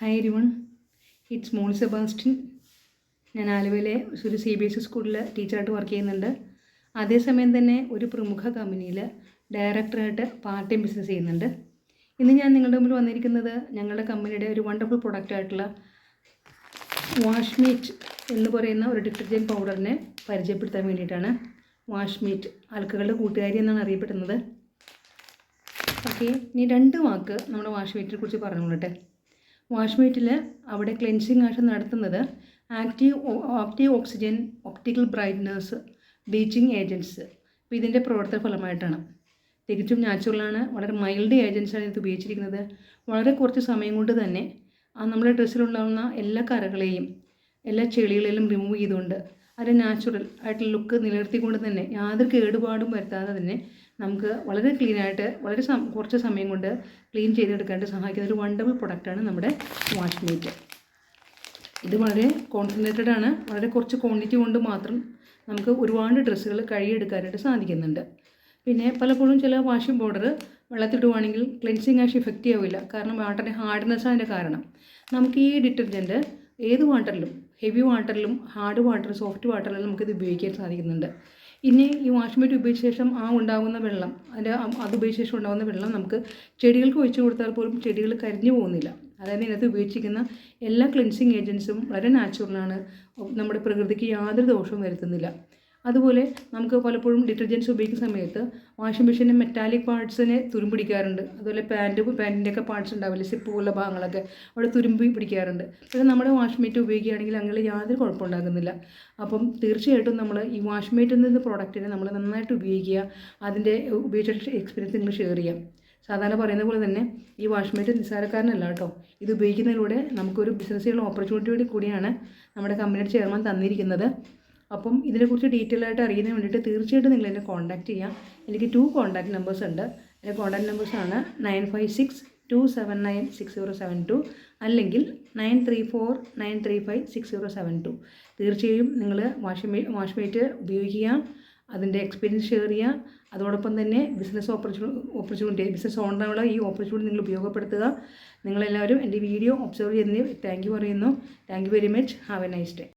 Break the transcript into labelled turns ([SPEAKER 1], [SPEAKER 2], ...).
[SPEAKER 1] Hi everyone, it's Mol Sebastian. ഞാൻ ആലുവയിലെ ഒരു CBSE സ്കൂളിൽ ടീച്ചറായിട്ട് വർക്ക് ചെയ്യുന്നുണ്ട്. അതേസമയം തന്നെ ഒരു പ്രമുഖ കമ്പനിയിൽ ഡയറക്ടറായിട്ട് പാർട്ട് ടൈം ബിസിനസ് ചെയ്യുന്നുണ്ട്. ഇന്ന് ഞാൻ നിങ്ങളുടെ മുമ്പിൽ വന്നിരിക്കുന്നത് ഞങ്ങളുടെ കമ്പനിയുടെ ഒരു വണ്ടർഫുൾ പ്രൊഡക്റ്റായിട്ടുള്ള വാഷ്മീറ്റ് എന്ന് പറയുന്ന ഒരു ഡിറ്റർജൻറ്റ് പൗഡറിനെ പരിചയപ്പെടുത്താൻ വേണ്ടിയിട്ടാണ്. വാഷ്മീറ്റ് അലക്കുകളുടെ കൂട്ടുകാരി എന്നാണ് അറിയപ്പെടുന്നത്. ഓക്കെ, ഇനി 2 വാക്ക് നമ്മുടെ വാഷ്മീറ്റിനെ കുറിച്ച് പറഞ്ഞുകൊള്ളട്ടെ. വാഷ്മീറ്റിൽ അവിടെ ക്ലെൻസിങ് ആക്ഷൻ നടത്തുന്നത് active oxygen, optical brightness, bleaching agents. അപ്പോൾ ഇതിൻ്റെ പ്രവർത്തന ഫലമായിട്ടാണ്. തികച്ചും നാച്ചുറലാണ്. വളരെ മൈൽഡ് ഏജൻസാണ് ഇത് ഉപയോഗിച്ചിരിക്കുന്നത്. വളരെ കുറച്ച് സമയം കൊണ്ട് തന്നെ നമ്മുടെ ഡ്രസ്സിലുണ്ടാകുന്ന എല്ലാ കറകളെയും എല്ലാ ചെളികളെയും റിമൂവ് ചെയ്തുകൊണ്ട് അതിൻ്റെ നാച്ചുറൽ ആയിട്ടുള്ള ലുക്ക് നിലനിർത്തിക്കൊണ്ട് തന്നെ യാതൊരു കേടുപാടും വരുത്താതെ തന്നെ നമുക്ക് വളരെ ക്ലീനായിട്ട് കുറച്ച് സമയം കൊണ്ട് ക്ലീൻ ചെയ്തെടുക്കാനായിട്ട് സഹായിക്കുന്ന ഒരു വണ്ടർഫുൾ പ്രൊഡക്റ്റാണ് നമ്മുടെ വാഷ്മീറ്റ്. ഇത് വളരെ കോൺസെൻട്രേറ്റഡ് ആണ്. വളരെ കുറച്ച് ക്വാണ്ടിറ്റി കൊണ്ട് മാത്രം നമുക്ക് ഒരുപാട് ഡ്രസ്സുകൾ കഴുകിയെടുക്കാനായിട്ട് സാധിക്കുന്നുണ്ട്. പിന്നെ പലപ്പോഴും ചില വാഷിംഗ് പൗഡർ വെള്ളത്തിടുവാണെങ്കിൽ ക്ലെൻസിങ് ആക്ഷൻ ഇഫക്റ്റീവ് ആവില്ല. കാരണം വാട്ടറിൻ്റെ ഹാർഡ്നെസ് അതിൻ്റെ കാരണം. നമുക്ക് ഈ ഡിറ്റർജൻറ്റ് ഏത് വാട്ടറിലും, ഹെവി വാട്ടറിലും, ഹാർഡ് വാട്ടർ, സോഫ്റ്റ് വാട്ടറിലും നമുക്കിത് ഉപയോഗിക്കാൻ സാധിക്കുന്നുണ്ട്. ഇനി ഈ വാഷ്മീറ്റ് ഉപയോഗിച്ച ശേഷം ഉണ്ടാകുന്ന വെള്ളം, അത് ഉപയോഗിച്ച ശേഷം ഉണ്ടാകുന്ന വെള്ളം നമുക്ക് ചെടികൾക്ക് ഒഴിച്ചു കൊടുത്താൽ പോലും ചെടികൾ കരിഞ്ഞു പോകുന്നില്ല. അതായത് ഇതിനകത്ത് ഉപയോഗിച്ചിരിക്കുന്ന എല്ലാ ക്ലെൻസിങ് ഏജൻസും വളരെ നാച്ചുറലാണ്. നമ്മുടെ പ്രകൃതിക്ക് യാതൊരു ദോഷവും വരുത്തുന്നില്ല. അതുപോലെ നമുക്ക് പലപ്പോഴും ഡിറ്റർജൻറ്റ്സ് ഉപയോഗിക്കുന്ന സമയത്ത് വാഷിംഗ് മെഷീൻ്റെ മെറ്റാലിക് പാർട്സിനെ തുരുമ്പിടിക്കാറുണ്ട്. അതുപോലെ പാൻറ്റിൻ്റെയൊക്കെ പാർട്സ് ഉണ്ടാവില്ല, സിപ്പ് പോലുള്ള ഭാഗങ്ങളൊക്കെ അവിടെ തുരുമ്പി പിടിക്കാറുണ്ട്. പക്ഷേ നമ്മുടെ വാഷ്മീറ്റ് ഉപയോഗിക്കുകയാണെങ്കിൽ അങ്ങനെ യാതൊരു കുഴപ്പമുണ്ടാകുന്നില്ല. അപ്പം തീർച്ചയായിട്ടും നമ്മൾ ഈ വാഷ്മീറ്റിൽ നിന്ന് പ്രോഡക്റ്റിനെ നമ്മൾ നന്നായിട്ട് ഉപയോഗിക്കുക. അതിൻ്റെ ഉപയോഗിച്ച എക്സ്പീരിയൻസ് നിങ്ങൾ ഷെയർ ചെയ്യാം. സാധാരണ പറയുന്ന പോലെ തന്നെ ഈ വാഷ്മീറ്റ് നിസ്സാരക്കാരനല്ല കേട്ടോ. ഇത് ഉപയോഗിക്കുന്നതിലൂടെ നമുക്കൊരു ബിസിനസ്സിലുള്ള ഓപ്പർച്യൂണിറ്റി കൂടിയാണ് നമ്മുടെ കമ്പനിയുടെ ചെയർമാൻ തന്നിരിക്കുന്നത്. അപ്പം ഇതിനെക്കുറിച്ച് ഡീറ്റെയിൽ ആയിട്ട് അറിയുന്നതിന് വേണ്ടിയിട്ട് തീർച്ചയായിട്ടും നിങ്ങൾ എന്നെ കോൺടാക്റ്റ് ചെയ്യാം. എനിക്ക് 2 കോൺടാക്റ്റ് നമ്പേഴ്സ് ഉണ്ട്. എൻ്റെ കോൺടാക്റ്റ് നമ്പേഴ്സാണ് 9562796072 അല്ലെങ്കിൽ 9349356072. തീർച്ചയായും നിങ്ങൾ വാഷ്മീറ്റ് ഉപയോഗിക്കുക, അതിൻ്റെ എക്സ്പീരിയൻസ് ഷെയർ ചെയ്യുക. അതോടൊപ്പം തന്നെ ബിസിനസ് ബിസിനസ് ഓണറായുള്ള ഈ ഓപ്പർച്യൂണിറ്റി നിങ്ങൾ ഉപയോഗപ്പെടുത്തുക. നിങ്ങളെല്ലാവരും എൻ്റെ വീഡിയോ ഒബ്സർവ് ചെയ്യുന്നതിന് താങ്ക് യു പറയുന്നു. Thank you very much. Have A nice day.